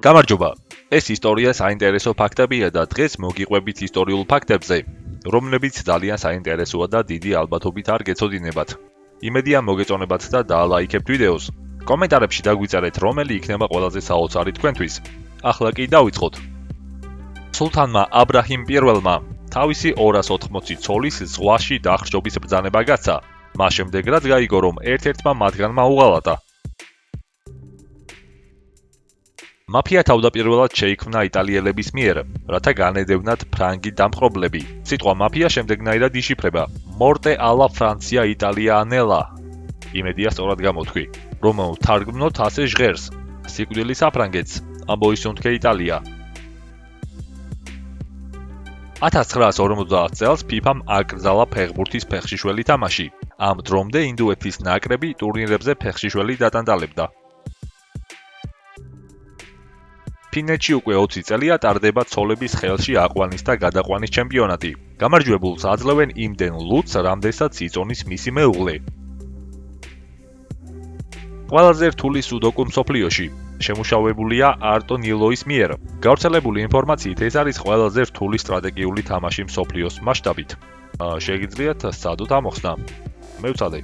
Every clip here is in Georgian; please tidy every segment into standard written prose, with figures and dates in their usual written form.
გამარჯობა. ეს ისტორია საინტერესო ფაქტებია და დღეს მოგიყვებით ისტორიულ ფაქტებზე, რომლებიც ძალიან საინტერესოა და დიდი ალბათობით არ გეცოდინებათ. იმედია მოგეწონებათ და დაალაიქებთ ვიდეოს. კომენტარებში დაგვიწერეთ, რომელი იქნება ყველაზე საოცარი თქვენთვის. ახლა კი დავიწყოთ. სულთანმა აბრაჰიმ პირველმა თავისი 280 ცოლის ზღვაში დახრჯობის ბრძანება გასცა. მას შემდეგ რაც გაიგო, რომ ერთ-ერთმა მათგანმა უღალატა. მაფია თავდაპირველად შეიქმნა იტალიელების მიერ, რათა განედევნათ ფრანგი დამპყრობლები. სიტყვა მაფია შემდეგნაირად იშიფრება: Morte alla Francia Italia Anela. იმედია სწორად გამოთქვი, რომ თარგმნოთ ასე ჟღერს: სიკვდილი საფრანგეთს, ამბოისუნთქე იტალია. 1950 წელს ფიფამ აკრძალა ფეხბურთის ფეხშიშველი თამაში. ამ დრომდე ინდოეთის ნაკრები ტურნირებზე ფეხშიშველი დატანტალებდა. ფინეთში უკვე 20 წელია ტარდება ცოლების ხელში აყვანის და გადაყვანის ჩემპიონატი. გამარჯვებულს აძლევენ იმდენ ლუდს, რამდენსაც იწონის მისი მეუღლე. ყველაზე რთული სუდოკუ მსოფლიოში. შემუშავებულია არტო ნილოის მიერ. გავრცელებული ინფორმაციით ეს არის ყველაზე რთული სტრატეგიული თამაში მსოფლიოს მასშტაბით. შეგიძლიათ სცადოთ ამოხსნა. მევცადე.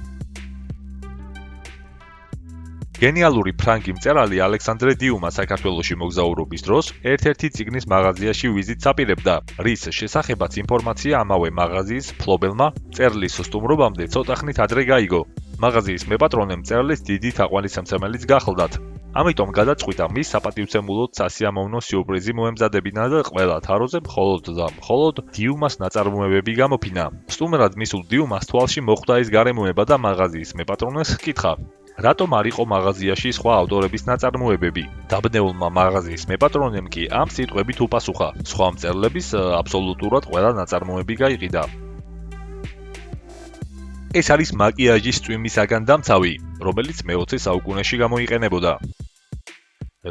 გენიალური ფრანგი მწერალი ალექსანდრე დიუმა საქართველოში მოგზაურობის დროს ერთ-ერთი წიგნის მაღაზიაში ვიზიტს აპირებდა, რის შესახებაც ინფორმაცია ამავე მაღაზიის მფლობელმა მწერლის სტუმრობამდე ცოტა ხნით ადრე გაიგო. მაღაზიის მეპატრონემ მწერლის დიდი თაყვანისმცემელიც გახლდათ. ამიტომ გადაწყვიტა მის საპატივცემულოდ სასიამოვნო სიურპრიზი მოემზადებინა და ყველა თაროზე მხოლოდ დიუმას ნაწარმოებები გამოფინა. სტუმრად მისულ დიუმას თვალში მოხვდა ეს გარემოება და მაღაზიის მეპატრონეს ჰკითხა: რატომ არ იყო მაღაზიაში სხვა ავტორების ნაწარმოებები? დაბნეულმა მაღაზიის მეპატრონემ კი ამ სიტყვებით უპასუხა: სხვა მწერლების აბსოლუტურად ყველა ნაწარმოები გაიყიდა. ეს არის მაკიაჟის წვიმისაგან დამცავი, რომელიც მე-20 საუკუნეში გამოიყენებოდა.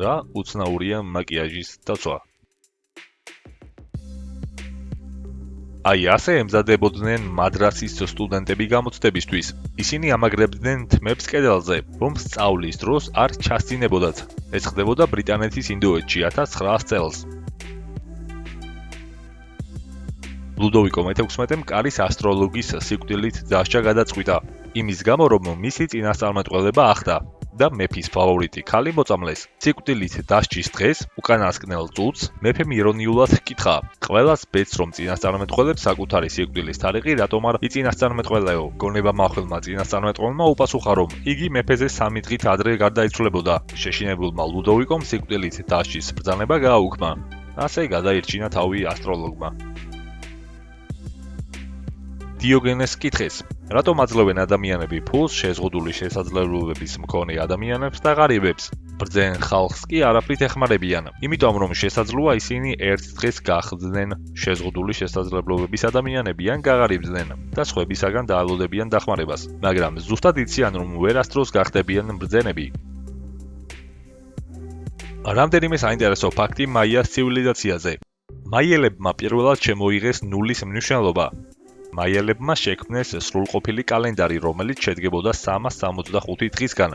რა უცნაურია მაკიაჟის დაცვა. აი ასე ემზადებოდნენ მადრასის სტუდენტები გამოცდებისთვის. ისინი ამაგრებდნენ თმებს კედელზე, რომ სწავლის დროს არ ჩასწინებოდათ. ეს ხდებოდა ბრიტანეთის ინდოეთში 1900 წელს. ლუდოვიკო მე-16-მ კარის ასტროლოგის სიკვდილით დასჯა გადაწყვიტა, იმის გამო, რომ მისი წინასწარმეტყველება ახდა და მეფის ფავორიტი ქალი მოწამლეს. სიკვდილით დასჯის დღეს, უკანასკნელ წუთს, მეფემ ირონიულად ჰკითხა: ყველას ბედს რომ წინასწარმეტყველებს საკუთარი სიკვდილის თარიღი რატომ არ იწინასწარმეტყველეო? გონებამახვილმა წინასწარმეტყველმა უპასუხა, რომ იგი მეფეზე 3 დღით ადრე გარდაიცვლებოდა. შეშინებულმა ლუდოვიკომ სიკვდილით დასჯის ბრძანება გააუქმა. ასე გადაირჩინა თავი ასტროლოგმა. დიოგენეს კითხეს: რატომ აძლევენ ადამიანები ფულს შეზღუდული შესაძლებლობების მქონე ადამიანებს და ღარიბებს? ბრძენ ხალხს კი არაფრით ეხმარებიან, იმიტომ რომ შესაძლოა ისინი ერთ დღეს გახდნენ შეზღუდული შესაძლებლობების ადამიანები ან გაღარიბდნენ და სხვებისაგან დაალოდებიან დახმარებას, მაგრამ ზუსტად იციან, რომ ვერასდროს გახდებიან ბრძენები. რამდენიმე საინტერესო ფაქტი მაიას ცივილიზაციაზე. მაიელებმა პირველად შემოიღეს ნულის მნიშვნელობა. მაიელებმა შექმნეს სრულყოფილი კალენდარი, რომელიც შედგებოდა 365 დღისგან.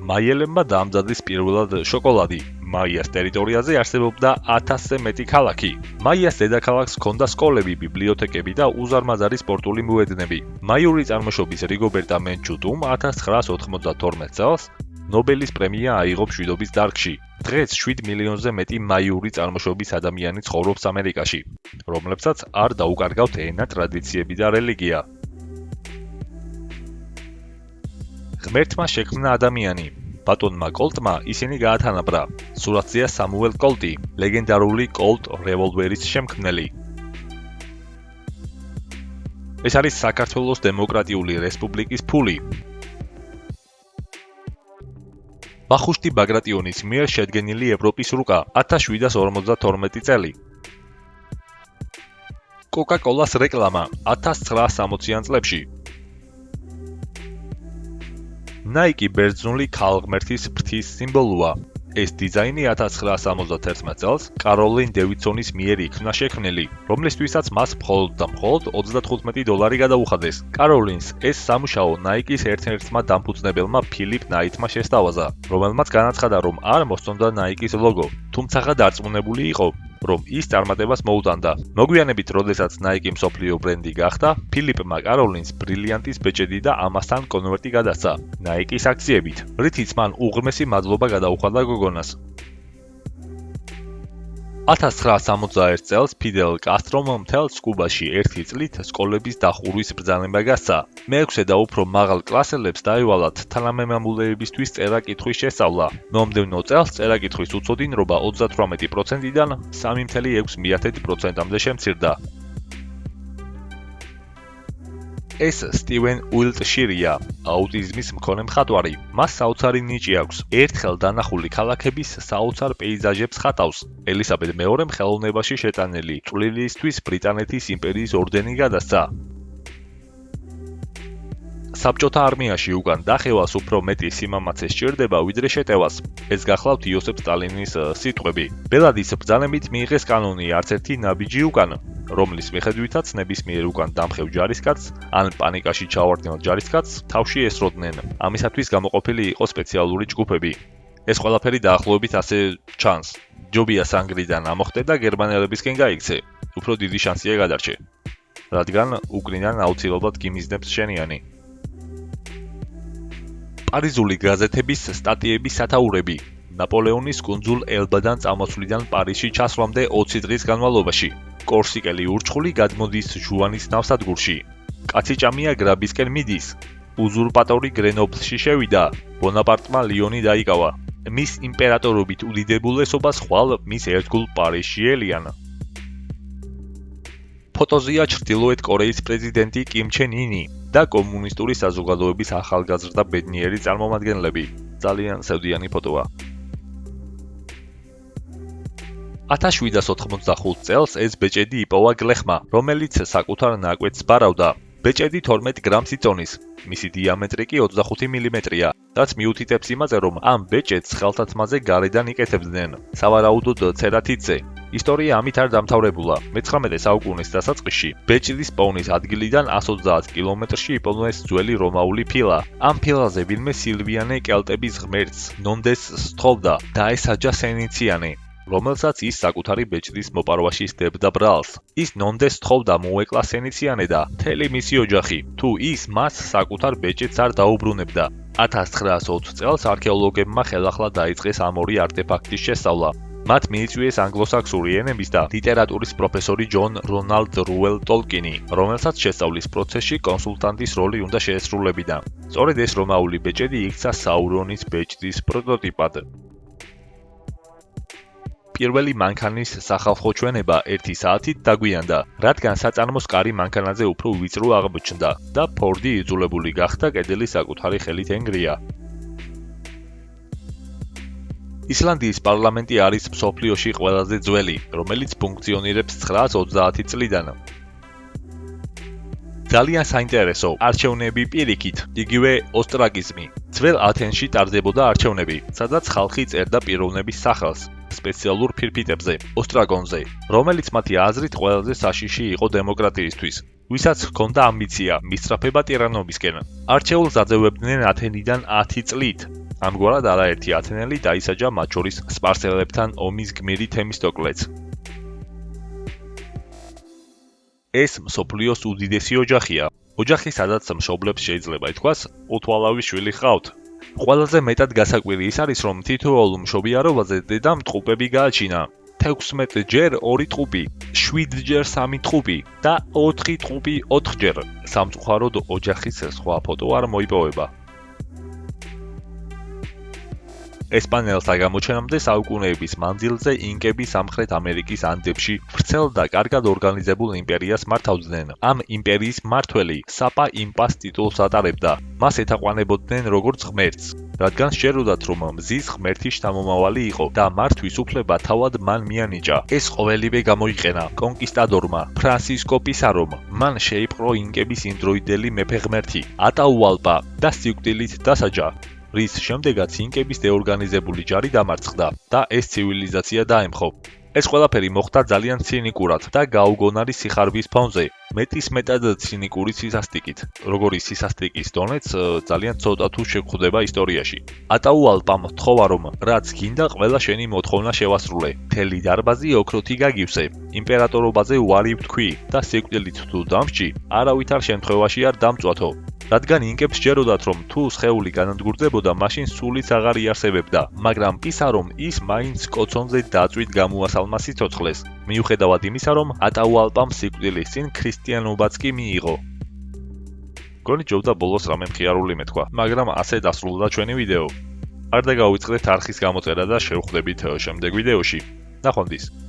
მაიელებმა დაამზადეს პირველად შოკოლადი. მაიას ტერიტორიაზე არსებობდა 1000-ზე მეტი ქალაქი. მაიას დედაქალაქს ჰქონდა სკოლები, ბიბლიოთეკები და უზარმაზარი სპორტული მოედნები. მაიური წარმოშობის რიგობერტა მენჩუტუმ 1992 წელს ნობელის პრემია აიღო მშვიდობის დარგში. დღეს 7 მილიონზე მეტი მაიური წარმოშობის ადამიანი ცხოვრობს ამერიკაში, რომლებსაც არ დაუკარგავთ ენა, ტრადიციები და რელიგია. ღმერთმა შექმნა ადამიანი. ბატონმა კოლტმა ისინი გაათანაბრა. სურათზეა სამუელ კოლტი, ლეგენდარული კოლტ რევოლვერის შემქმნელი. ეს არის საქართველოს დემოკრატიული რესპუბლიკის ფული. ვახუშტი ბაგრატიონის მიერ შედგენილი ევროპის რუკა 1752 წელი. კოკა-კოლას რეკლამა 1960-იან წლებში. ნაიკი ბერძნული ქალღმერთის ფრთის სიმბოლოა. ეს დიზაინი 1971 წელს კაროლინ დევიდსონის მიერ იქნა შექმნილი, რომლისთვისაც მას მხოლოდ და მხოლოდ $35 გადაუხადეს. კაროლინს ეს სამუშაო Nike-ის ერთ-ერთმა დამფუძნებელმა ფილიპ ნაითმა შესთავაზა, რომელმაც განაცხადა, რომ არ მოსწონდა Nike-ის ლოგო, თუმცა დარწმუნებული იყო, რომ ის წარმატებას მოუტანდა. მოგვიანებით, როდესაც Nike მსოფლიო ბრენდი გახდა, ფილიპმა კაროლინს ბრილიანტის ბეჭედი და ამასთან კონვერტი გადასცა Nike-ის აქციებით, რითიც მან უღრმესი მადლობა გადაუხადა გოგონას. 1961 წელს ფიდელ კასტრომ მთელს კუბაში ერთი წლით სკოლების დახურვის ბრძანება გასცა. მეექვსე და უფრო მაღალ კლასელებს დაევალათ თანამემამულეებისთვის წერა-კითხვის შესწავლა. მომდევნო წელს წერა-კითხვის უწოდინრობა 38%-დან 3.6%-მდე შემცირდა. ეს სტივენ უილტშირია, აუტიზმის მქონე მხატვარი. მას საოცარი ნიჭი აქვს. ერთხელ დანახული ქალაქების საოცარ პეიზაჟებს ხატავს. ელისაბედ მეორემ ხელოვნებაში შეტანილი წვლილისთვის ბრიტანეთის იმპერიის ორდენი გადასცა. საბჭოთა არმიაში უკან დახევას უფრო მეტი სიმამაცე სჭირდება, ვიდრე შეტევას. ეს გახლავთ იოსებ სტალინის სიტყვები. ბელადის ბრძანებით მიიღეს კანონი არც ერთი ნაბიჯი უკან, რომლის მიხედვითაც ნებისმიერ უკან დამხევ ჯარისკაცს ან პანიკაში ჩავარდნილ ჯარისკაცს თავში ესროდნენ. ამისათვის გამოყოფილი იყო სპეციალური ჯგუფები. ეს ყველაფერი დაახლოებით ასე ჩანს. ჯობია სანგრიდან ამოხდე და გერმანელებისკენ გაიქცე. უფრო დიდი შანსია გადარჩე. რადგან უკრინან აუცილებლად გიმიზნებს შენიანი. პარიზული გაზეთების სტატიების სათაურები. ნაპოლეონის კუნძულ ელბადან წამოსვლიდან პარიზში ჩასვლამდე 20 დღის განმავლობაში. კორსიკელი ურჩხული გადმოდის ჟუანის ნავსადგურში. კაცი ჭამია გრაბისკენ მიდის. უზურპატორი გრენობლში შევიდა. ბონაპარტმა ლიონი დაიკავა. მის იმპერატორობით უდიდებულესობას ხვალ მის ერთგულ პარიზში ელიან. ფოტოზეა ჩრდილოეთ კორეის პრეზიდენტი კიმ ჩენ ინი და კომუნისტური საზოგადოების ახალგაზრდა ბედნიერი წარმომადგენლები. ძალიან სევდიანი ფოტოა. 1785 წელს ეს ბეჭედი იპოვა გლეხმა, რომელიც საკუთარ ნაკვეთს ბარავდა. ბეჭედი 12 გრამს იწონის. მისი დიამეტრი კი 25 მმ-ია, რაც მიუთითებს იმაზე, რომ ამ ბეჭედს ხელთათმაზე გარედან იკეთებდნენ. სავარაუდოდ ცერათითზე. ისტორია ამით არ დამთავრებულა. მე-19 საუკუნის დასაწყისში ბეჭდის პოვნის ადგილიდან 130 კილომეტრში იპოვნეს ძველი რომაული ფილა. ამ ფილაზე ვინმე სილვიანე კელტების ღმერთს ნონდეს სთხოვდა და ესაჯა სენიციანე, რომელსაც ის საკუთარი ბეჭდის მოპარვაში სდებდა ბრალს. ის ნონდეს სთხოვდა მოეკლა სენიციანე და მთელი მისი ოჯახი, თუ ის მას საკუთარ ბეჭედს არ დაუბრუნებდა. 1920 წელს არქეოლოგებმა ხელახლა დაიწყეს ამ ორი არტეფაქტის შესწავლა. მათ მიიწვიეს ანგლოსაქსური ენების და ლიტერატურის პროფესორი ჯონ რონალდ რუელ ტოლკინი, რომელსაც შესწავლის პროცესში კონსულტანტის როლი უნდა შეესრულებინა. სწორედ ეს რომაული ბეჭედი იქცა საურონის ბეჭდის პროტოტიპად. პირველი მანქანის სახალხო ჩვენება 1 საათით დაგვიანდა, რადგან საწარმოს კარი მანქანაზე უფრო ვიწრო აღმოჩნდა და ფორდი იძულებული გახდა კედელი საკუთარი ხელით ენგრია. ისლანდიის პარლამენტი არის მსოფლიოში ყველაზე ძველი, რომელიც ფუნქციონირებს 930 წლიდან. ძალიან საინტერესო არჩევნები პირიქით, იგივე ოსტრაკიზმი. ძველ ათენში ტარდებოდა არჩევნები, სადაც ხალხი წერდა პიროვნების სახელს სპეციალურ ფირფიტებზე, ოსტრაგონზე, რომელიც მათი აზრით ყველაზე საშიში იყო დემოკრატიისთვის, ვისაც ჰქონდა ამბიცია მისწრაფება ტირანობისკენ. არჩეულს აძევებდნენ ათენიდან 10 წლით. ამგვარად არაერთი ათენელი დაისაჯა მათ შორის სპარსელებთან ომის გმირი თემისტოკლეც. ეს მსოფლიოს უდიდესი ოჯახია. ოჯახი, სადაც მშობლებს შეიძლება ითქვას, უთვალავი შვილი ჰყავთ. ყველაზე მეტად გასაკვირი ის არის, რომ თითოეულ მშობიარობაზე დედამ ტყუპები გააჩინა. 16 ჯერ 2 ტყუპი, 7 ჯერ 3 ტყუპი და 4 ტყუპი 4 ჯერ. სამწუხაროდ ოჯახის სხვა ფოტო არ მოიპოვება. ესპანელ საგამოჩენამდე საუკუნეების მანძილზე ინკები სამხრეთ ამერიკის ანდებში ვრცელ და კარგად ორგანიზებულ იმპერიას მართავდნენ. ამ იმპერიის მმართველი საპა იმპას ტიტულს ატარებდა. მას ეთაყვანებოდნენ როგორც ღმერთს, რადგან სჯეროდათ, რომ მზის ღმერთი შთამომავალი იყო და მართვის უფლება თავად მან მიანიჭა. ეს ყოველივე გამოიყენა კონკისტადორმა ფრანსისკო პისარომ. მან შეიპყრო ინკების იმდროინდელი მეფე ღმერთი ატაუალპა და სიკვდილით დასაჯა. რის შემდეგაც ინკების დეორგანიზებული ჯარი დამარცხდა და ეს ცივილიზაცია დაემხო. ეს ყველაფერი მოხდა ძალიან ცინიკურად და გაუგონარი სიხარბის ფონზე, მეტისმეტად ცინიკური სისასტიკით, როგორი სისასტიკის დონეც ძალიან ცოტა თუ შეგხვდება ისტორიაში. ატაუალპამ თხოვა, რომ რაც გინდა ყველა შენი მოთხოვნა შევასრულე, მთელი დარბაზი ოქროთი გაგივსე, იმპერატორობაზე უარი ვთქვი და სიკვდილით თუ დამსჯი, არავით არ შემთხვევაში არ დამწვათო. რადგან ინკებს ჯეროდათ, რომ თუ სხეული განადგურდებოდა, მაშინ სულიც აღარ იარსებებდა, მაგრამ ისა, რომ ის მაინც კოცონზე დაწვით გამოასალმა სიცოცხლეს, მიუხედავად იმისა, რომ ატაუალპამ სიკვდილის წინ ქრისტიანობაც კი მიიღო. გონი ჯობდა ბოლოს რამე მხიარული მეთქვა, მაგრამ ასე დასრულდა ჩვენი ვიდეო. არ დაგავიწყდეთ არხის გამოწერა და შევხვდებით შემდეგ ვიდეოში. ნახვამდის.